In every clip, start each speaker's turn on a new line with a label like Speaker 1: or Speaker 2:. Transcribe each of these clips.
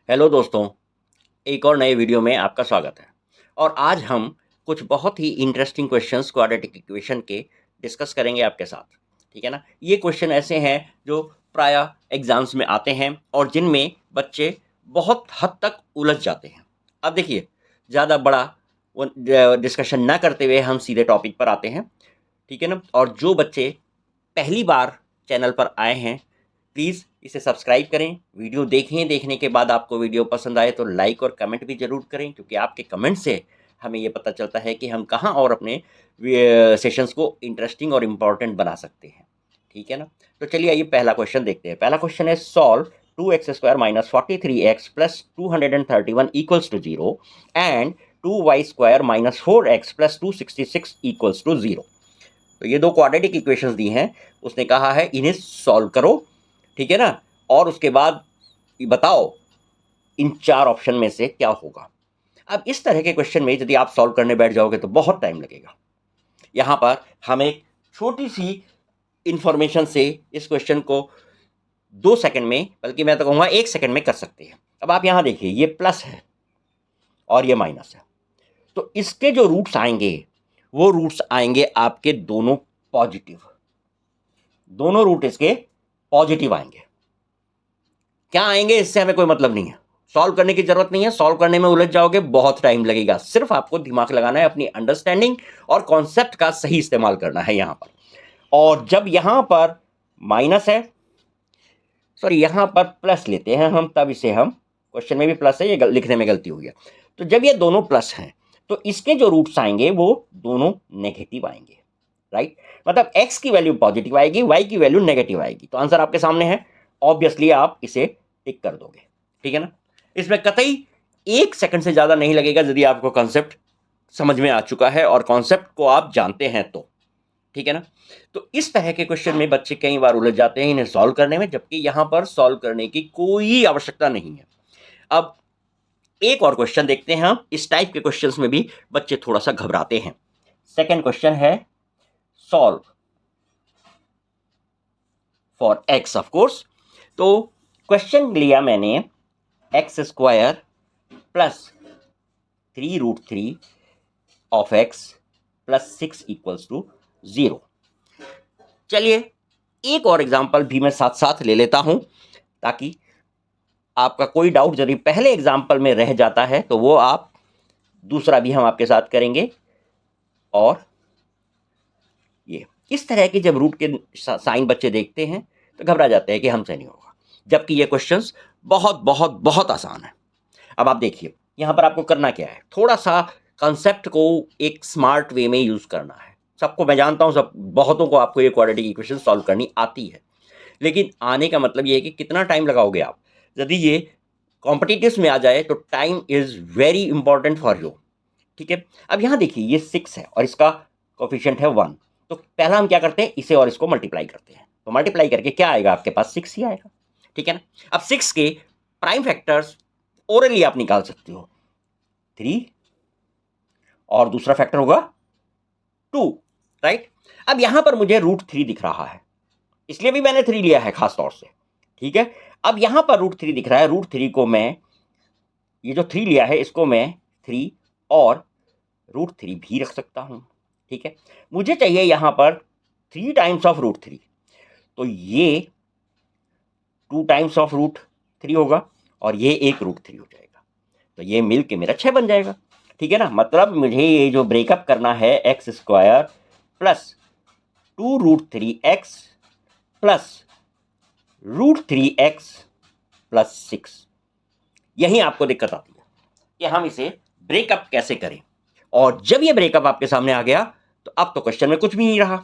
Speaker 1: Hello दोस्तों, एक और नए वीडियो में आपका स्वागत है। और आज हम कुछ बहुत ही इंटरेस्टिंग क्वेश्चंस क्वाड्रेटिक इक्वेशन के डिस्कस करेंगे आपके साथ। ठीक है ना? ये क्वेश्चन ऐसे हैं जो प्रायः एग्जाम्स में आते हैं और जिनमें बच्चे बहुत हद तक उलझ जाते हैं। अब देखिए, ज़्यादा बड़ा डिस्कशन ना करते हुए हम सीधे टॉपिक पर आते हैं। ठीक है ना? और जो बच्चे पहली बार चैनल पर आए हैं, प्लीज़ इसे सब्सक्राइब करें। वीडियो देखें, देखने के बाद आपको वीडियो पसंद आए तो लाइक और कमेंट भी ज़रूर करें, क्योंकि आपके कमेंट से हमें ये पता चलता है कि हम कहाँ और अपने सेशंस को इंटरेस्टिंग और इम्पॉर्टेंट बना सकते हैं। ठीक है ना? तो चलिए आइए पहला क्वेश्चन देखते हैं। पहला क्वेश्चन है, solve 2x² - 43x + 231 = 0 and 2y² - 4x + 266 = 0। तो ये दो क्वाड्रेटिक इक्वेशंस दी हैं। उसने कहा है इन्हें सॉल्व करो। ठीक है ना? और उसके बाद बताओ इन चार ऑप्शन में से क्या होगा। अब इस तरह के क्वेश्चन में यदि आप सॉल्व करने बैठ जाओगे तो बहुत टाइम लगेगा। यहाँ पर हम एक छोटी सी इंफॉर्मेशन से इस क्वेश्चन को 2 सेकंड में, बल्कि मैं तो कहूँगा 1 सेकंड में कर सकते हैं। अब आप यहाँ देखिए, ये प्लस है और ये माइनस है, तो इसके जो रूट्स आएंगे वो रूट्स आएंगे आपके दोनों पॉजिटिव। दोनों रूट इसके पॉजिटिव आएंगे। क्या आएंगे इससे हमें कोई मतलब नहीं है, सॉल्व करने की जरूरत नहीं है। सॉल्व करने में उलझ जाओगे, बहुत टाइम लगेगा। सिर्फ आपको दिमाग लगाना है, अपनी अंडरस्टैंडिंग और कॉन्सेप्ट का सही इस्तेमाल करना है यहां पर। और जब यहां पर माइनस है, सॉरी यहां पर प्लस लेते हैं हम, तब इसे हम, क्वेश्चन में भी प्लस है, ये लिखने में गलती हुई है। तो जब ये दोनों प्लस हैं तो इसके जो रूट्स आएंगे वो दोनों नेगेटिव आएंगे। राइट? मतलब x की वैल्यू पॉजिटिव आएगी, y की वैल्यू नेगेटिव आएगी। तो आंसर आपके सामने है, ऑब्वियसली आप इसे टिक कर दोगे। ठीक है ना? इसमें कतई 1 सेकंड से ज्यादा नहीं लगेगा यदि आपको कॉन्सेप्ट समझ में आ चुका है और कॉन्सेप्ट को आप जानते हैं तो। ठीक है ना? तो इस तरह के क्वेश्चन में बच्चे कई बार उलझ जाते हैं इन्हें सॉल्व करने में, जबकि यहां पर सॉल्व करने की कोई आवश्यकता नहीं है। अब एक और क्वेश्चन देखते हैं हम। इस टाइप के क्वेश्चंस में भी बच्चे थोड़ा सा घबराते हैं। सेकंड क्वेश्चन है, solve for x of course. तो क्वेश्चन लिया मैंने x² plus 3√3 of x plus 6 = 0। चलिए एक और एग्जांपल भी मैं साथ साथ ले लेता हूं, ताकि आपका कोई डाउट यदि पहले एग्जांपल में रह जाता है तो वो आप दूसरा भी हम आपके साथ करेंगे। और ये इस तरह की जब रूट के साइन बच्चे देखते हैं तो घबरा जाते हैं कि हमसे नहीं होगा, जबकि ये क्वेश्चंस बहुत बहुत बहुत आसान है। अब आप देखिए, यहां पर आपको करना क्या है, थोड़ा सा कंसेप्ट को एक स्मार्ट वे में यूज करना है। सबको मैं जानता हूं, सब बहुतों को आपको ये क्वाड्रेटिक इक्वेशन सॉल्व करनी आती है, लेकिन आने का मतलब ये है कि कितना टाइम लगाओगे आप। यदि ये कॉम्पिटिटिव्स में आ जाए तो time is very important for you. ठीक है? अब यहां देखिए, ये 6 है और इसका कोफिशिएंट है 1। तो पहला हम क्या करते हैं, इसे और इसको मल्टीप्लाई करते हैं। तो मल्टीप्लाई करके क्या आएगा, आपके पास 6 ही आएगा। ठीक है ना? अब 6 के प्राइम फैक्टर्स ओरली आप निकाल सकते हो, 3 और दूसरा फैक्टर होगा 2। राइट? अब यहां पर मुझे √3 दिख रहा है, इसलिए भी मैंने 3 लिया है खास तौर से। ठीक है? अब यहां पर √3 दिख रहा है, √3 को मैं, ये जो 3 लिया है इसको मैं 3 और √3 भी रख सकता हूं। ठीक है? मुझे चाहिए यहां पर 3 टाइम्स ऑफ √3, तो ये 2 टाइम्स ऑफ √3 होगा और ये एक √3 हो जाएगा। तो ये मिल के मेरा 6 बन जाएगा। ठीक है ना? मतलब मुझे ये जो ब्रेकअप करना है, x² plus 2√3x plus √3x plus 6, यही आपको दिक्कत आती है कि हम इसे ब्रेकअप कैसे करें। और जब ये ब्रेकअप आपके सामने आ गया तो अब तो क्वेश्चन में कुछ भी नहीं रहा।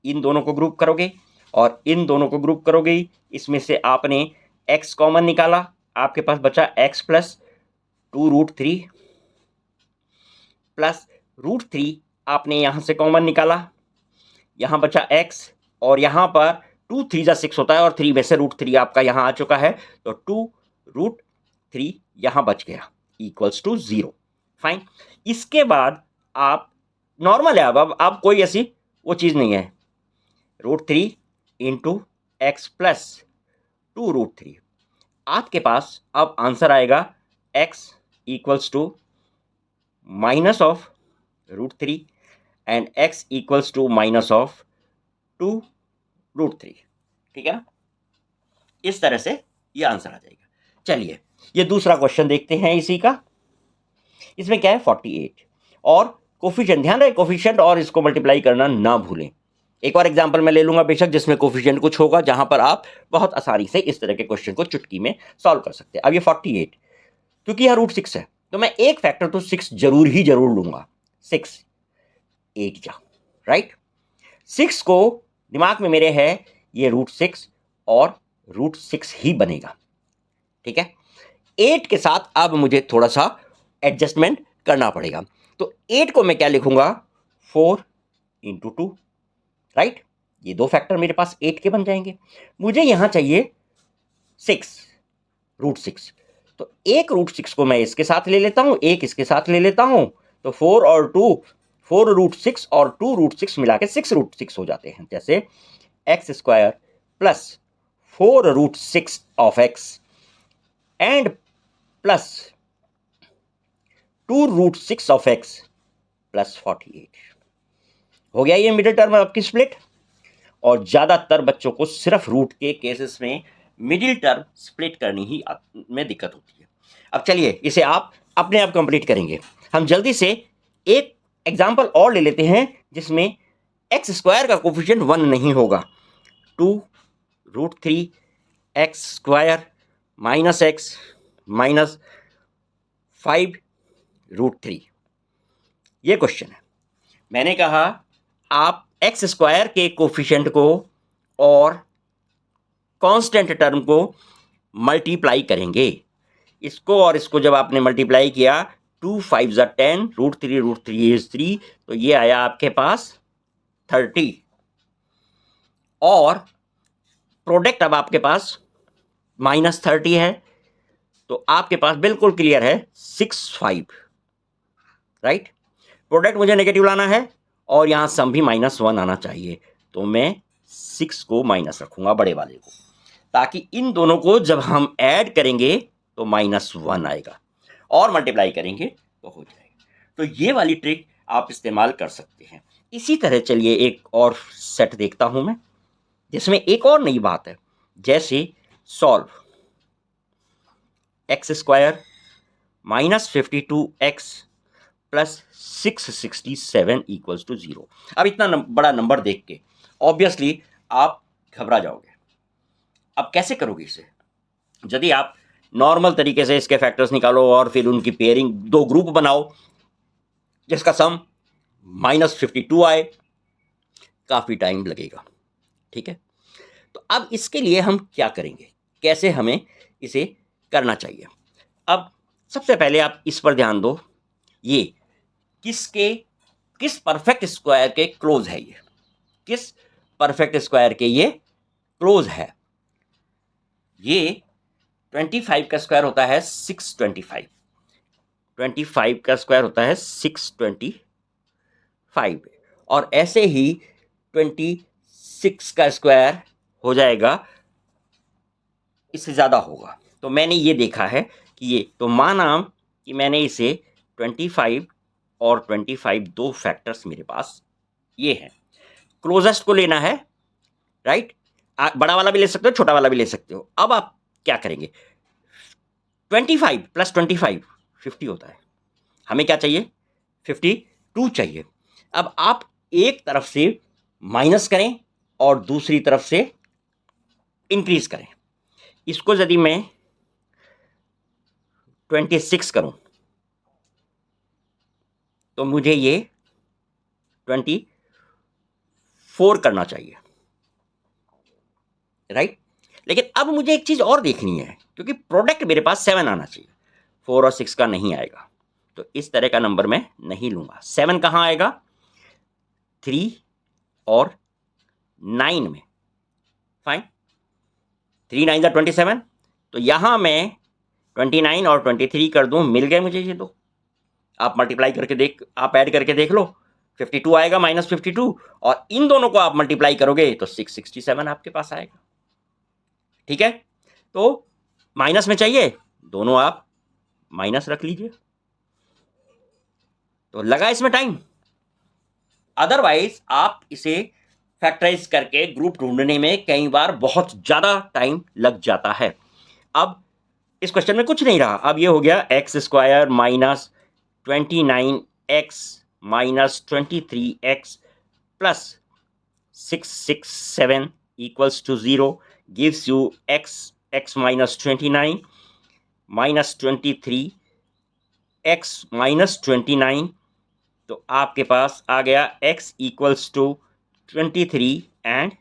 Speaker 1: इन दोनों को ग्रुप करोगे और इन दोनों को ग्रुप करोगे, इसमें से आपने x कॉमन निकाला, आपके पास बचा x प्लस 2√3 प्लस √3 आपने यहां से कॉमन निकाला, यहां बचा x, और यहां पर 2 3 जा 6 होता है और 3 में से √3 आपका यहां आ चुका है, तो 2√3 यहां बच गया इक्वल्स टू 0। फाइन। इसके बाद आप नॉर्मल है, अब कोई ऐसी वो चीज नहीं है, √3 इंटू एक्स प्लस 2√3। आपके पास अब आंसर आएगा x equals to minus of √3 and x equals to minus of 2√3। ठीक है ना, इस तरह से ये आंसर आ जाएगा। चलिए ये दूसरा क्वेश्चन देखते हैं इसी का। इसमें क्या है 48 और कोफिशिएंट, ध्यान रहे कोफिशिएंट और इसको मल्टीप्लाई करना ना भूलें। एक और एग्जांपल मैं ले लूंगा बेशक जिसमें कोफिशिएंट कुछ होगा, जहां पर आप बहुत आसानी से इस तरह के क्वेश्चन को चुटकी में सॉल्व कर सकते हैं। अब ये 48 क्योंकि यह √6 है तो मैं एक फैक्टर तो 6 जरूर लूंगा। 6 8 जा, राइट। 6 को दिमाग में मेरे है ये √6 और √6 ही बनेगा। ठीक है, 8 के साथ अब मुझे थोड़ा सा एडजस्टमेंट करना पड़ेगा। तो 8 को मैं क्या लिखूंगा 4 इंटू 2, राइट। ये दो फैक्टर मेरे पास 8 के बन जाएंगे। मुझे यहां चाहिए 6 √6, तो एक √6 को मैं इसके साथ ले लेता हूं, एक इसके साथ ले लेता हूं, तो 4 और 2 4 √6 और 2 √6 मिला के 6 √6 हो जाते हैं। जैसे x² plus 4 √6 of x and plus 2 √6 of x plus 48 हो गया ये मिडिल टर्म आपकी स्प्लिट। और ज्यादातर बच्चों को सिर्फ रूट के केसेस में मिडिल टर्म स्प्लिट करनी ही में दिक्कत होती है। अब चलिए इसे आप अपने आप कंप्लीट करेंगे। हम जल्दी से एक एग्जांपल और ले लेते हैं जिसमें x² का कोफिशिएंट 1 नहीं होगा। 2 √3 x² माइनस x माइनस 5 √3 ये क्वेश्चन है। मैंने कहा आप x² के कोफिशिएंट को और कांस्टेंट टर्म को मल्टीप्लाई करेंगे। इसको और इसको जब आपने मल्टीप्लाई किया 2 5 10 √3 is 3, तो ये आया आपके पास 30 और प्रोडक्ट अब आपके पास -30 है, तो आपके पास बिल्कुल क्लियर है 6 5, राइट। प्रोडक्ट मुझे नेगेटिव लाना है और यहां सम भी -1 आना चाहिए, तो मैं 6 को माइनस रखूंगा बड़े वाले को, ताकि इन दोनों को जब हम ऐड करेंगे तो -1 आएगा और मल्टीप्लाई करेंगे तो हो जाएगा। तो ये वाली ट्रिक आप इस्तेमाल कर सकते हैं। इसी तरह चलिए एक और सेट देखता हूं मैं जिसमें एक और नई बात है। जैसे solve x² -52x plus 667 equals to 0। अब इतना बड़ा नंबर देख के ऑब्वियसली आप घबरा जाओगे। अब कैसे करोगे इसे? यदि आप नॉर्मल तरीके से इसके फैक्टर्स निकालो और फिर उनकी पेयरिंग, दो ग्रुप बनाओ जिसका सम -52 आए, काफी टाइम लगेगा। ठीक है, तो अब इसके लिए हम क्या करेंगे, कैसे हमें इसे करना चाहिए? अब सबसे पहले आप इस पर ध्यान दो, ये किस परफेक्ट स्क्वायर के क्लोज है, ये किस परफेक्ट स्क्वायर के ये क्लोज है। ये 25 का स्क्वायर होता है 625, 25 का स्क्वायर होता है 625, और ऐसे ही 26 का स्क्वायर हो जाएगा, इससे ज़्यादा होगा। तो मैंने ये देखा है कि ये, तो माना कि मैंने इसे 25 और 25 दो फैक्टर्स मेरे पास ये हैं, क्लोजेस्ट को लेना है, राइट। बड़ा वाला भी ले सकते हो, छोटा वाला भी ले सकते हो। अब आप क्या करेंगे, 25 प्लस 25 50 होता है, हमें क्या चाहिए 52 चाहिए। अब आप एक तरफ से माइनस करें और दूसरी तरफ से इंक्रीज करें। इसको यदि मैं 26 करूं तो मुझे ये 24 करना चाहिए, राइट। लेकिन अब मुझे एक चीज और देखनी है, क्योंकि प्रोडक्ट मेरे पास 7 आना चाहिए, 4 और 6 का नहीं आएगा, तो इस तरह का नंबर मैं नहीं लूंगा। 7 कहां आएगा, 3 और 9 में, फाइन। 3 9 27, तो यहां मैं 29 और 23 कर दूं, मिल गए मुझे ये दो। आप मल्टीप्लाई करके देख, आप ऐड करके देख लो, 52 आएगा -52, और इन दोनों को आप मल्टीप्लाई करोगे तो 667 आपके पास आएगा। ठीक है, तो माइनस में चाहिए, दोनों आप माइनस रख लीजिए, तो लगा इसमें टाइम। अदरवाइज आप इसे फैक्टराइज करके ग्रुप ढूंढने में कई बार बहुत ज़्यादा टाइम लग जाता है। अब इस क्वेश्चन में कुछ नहीं रहा, अब ये हो गया x square minus 29x minus 23x plus 667 equals to 0 gives you x minus 29 minus 23 x minus 29, तो आपके पास आ गया x इक्वल्स टू 23 एंड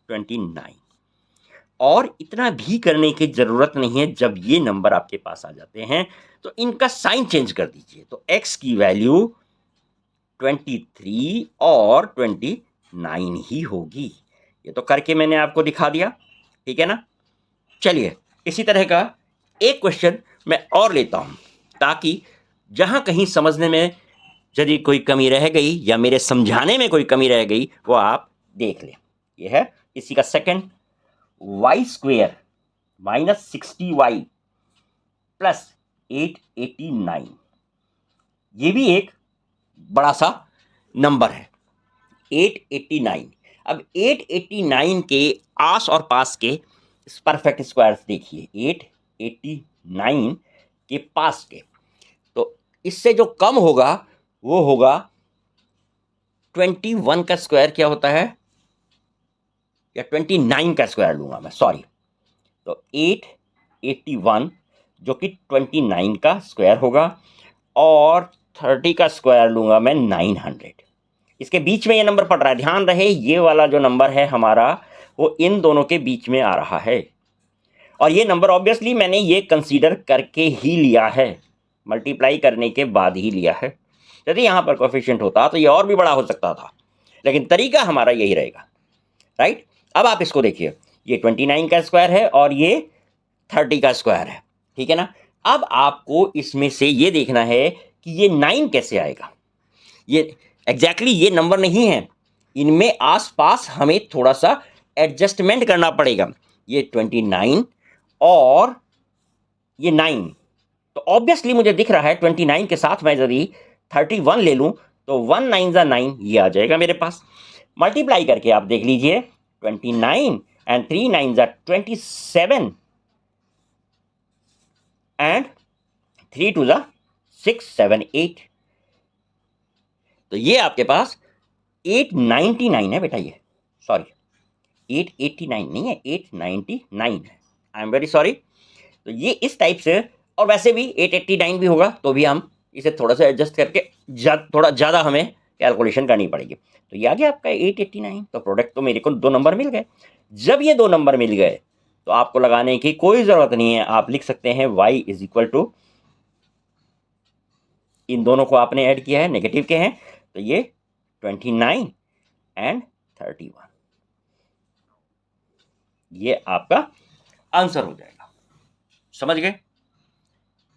Speaker 1: 29। और इतना भी करने की जरूरत नहीं है, जब ये नंबर आपके पास आ जाते हैं तो इनका साइन चेंज कर दीजिए, तो x की वैल्यू 23 और 29 ही होगी। ये तो करके मैंने आपको दिखा दिया, ठीक है ना। चलिए इसी तरह का एक क्वेश्चन मैं और लेता हूं, ताकि जहां कहीं समझने में यदि कोई कमी रह गई या मेरे समझाने में कोई कमी रह गई वो आप देख लें। ये है इसी का second, y square minus 60y plus 889। ये भी एक बड़ा सा नंबर है 889। अब 889 के आस और पास के परफेक्ट स्क्वायर्स देखिए, 889 के पास के, तो इससे जो कम होगा वो होगा 21 का स्क्वायर क्या होता है, या 29 का स्क्वायर लूंगा मैं, सॉरी। तो 881 जो कि 29 का स्क्वायर होगा, और 30 का स्क्वायर लूंगा मैं 900। इसके बीच में ये नंबर पड़ रहा है, ध्यान रहे ये वाला जो नंबर है हमारा वो इन दोनों के बीच में आ रहा है, और ये नंबर ऑब्वियसली मैंने ये कंसीडर करके ही लिया है, मल्टीप्लाई करने के बाद ही लिया है। यदि यहाँ पर कोएफिशिएंट होता तो ये और भी बड़ा हो सकता था, लेकिन तरीका हमारा यही रहेगा, राइट। अब आप इसको देखिए, ये 29 का स्क्वायर है और ये 30 का स्क्वायर है, ठीक है ना। अब आपको इसमें से ये देखना है कि ये 9 कैसे आएगा। ये एग्जैक्टली ये नंबर नहीं है, इनमें आसपास हमें थोड़ा सा एडजस्टमेंट करना पड़ेगा। ये 29 और ये 9, तो ऑब्वियसली मुझे दिख रहा है 29 के साथ मैं यदि 31 ले लूं तो 1 9 जा 9 ये आ जाएगा मेरे पास। मल्टीप्लाई करके आप देख लीजिए, 29 एंड 3 9 जा 27 एंड 3 2 जा 6 7 8, तो ये आपके पास 899 है बेटा, ये सॉरी 889 नहीं है, 899 है, आई एम वेरी सॉरी। तो ये इस टाइप से, और वैसे भी 889 भी होगा तो भी हम इसे थोड़ा सा एडजस्ट करके थोड़ा ज़्यादा हमें कैलकुलेशन करनी पड़ेगी। तो ये आ गया आपका 889, तो प्रोडक्ट तो मेरे को 2 नंबर मिल गए। जब ये 2 नंबर मिल गए तो आपको लगाने की कोई ज़रूरत नहीं है, आप लिख सकते हैं y इज इक्वल टू, इन दोनों को आपने ऐड किया है, नेगेटिव के हैं, तो ये 29 एंड 31, ये आपका आंसर हो जाएगा। समझ गए?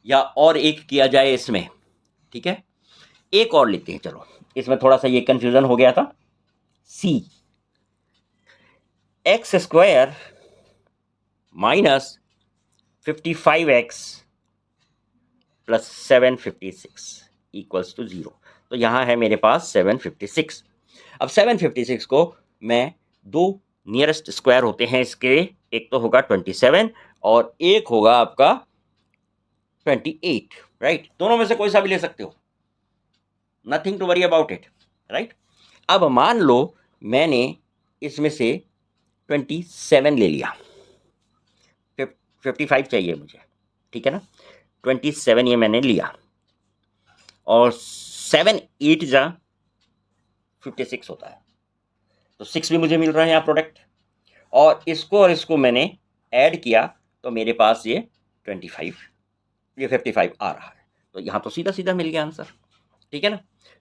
Speaker 1: या और एक किया जाए इसमें, ठीक है, एक और लेते हैं, चलो इसमें थोड़ा सा ये कंफ्यूजन हो गया था। C x square minus 55x plus 756 equals to 0। तो यहाँ है मेरे पास 756। अब 756 को मैं 2 नियरेस्ट स्क्वायर होते हैं इसके, एक तो होगा 27 और एक होगा आपका 28, राइट। दोनों में से कोई सा भी ले सकते हो, nothing to worry about it, right. अब मान लो मैंने इसमें से 27 ले लिया, 55 चाहिए मुझे, ठीक है ना। 27 ये मैंने लिया, और 7 8 जा 56 होता है, तो 6 भी मुझे मिल रहा है यहाँ प्रोडक्ट, और इसको मैंने ऐड किया तो मेरे पास ये 25, ये 55 आ रहा है, तो यहाँ तो सीधा सीधा मिल गया आंसर, ठीक है ना।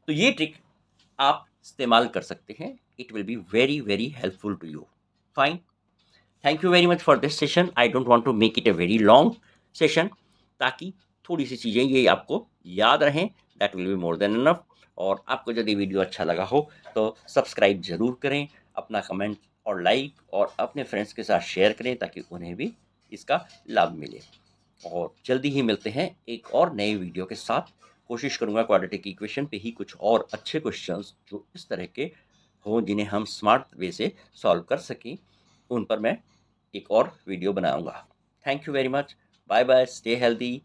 Speaker 1: तो ये ट्रिक आप इस्तेमाल कर सकते हैं, it will be very very helpful to you. Fine, thank you very much for this session. I don't want to make it a very long session, ताकि थोड़ी सी चीज़ें ये आपको याद रहें, that will be more than enough. और आपको यदि वीडियो अच्छा लगा हो तो सब्सक्राइब जरूर करें, अपना कमेंट और लाइक और अपने फ्रेंड्स के साथ शेयर करें, ताकि उन्हें भी इसका लाभ मिले। और जल्दी ही मिलते हैं एक और नए वीडियो के साथ। कोशिश करूँगा क्वाड्रेटिक इक्वेशन पे ही कुछ और अच्छे क्वेश्चंस जो इस तरह के हों जिन्हें हम स्मार्ट वे से सॉल्व कर सकें, उन पर मैं एक और वीडियो बनाऊँगा। Thank you very much. Bye bye, stay healthy.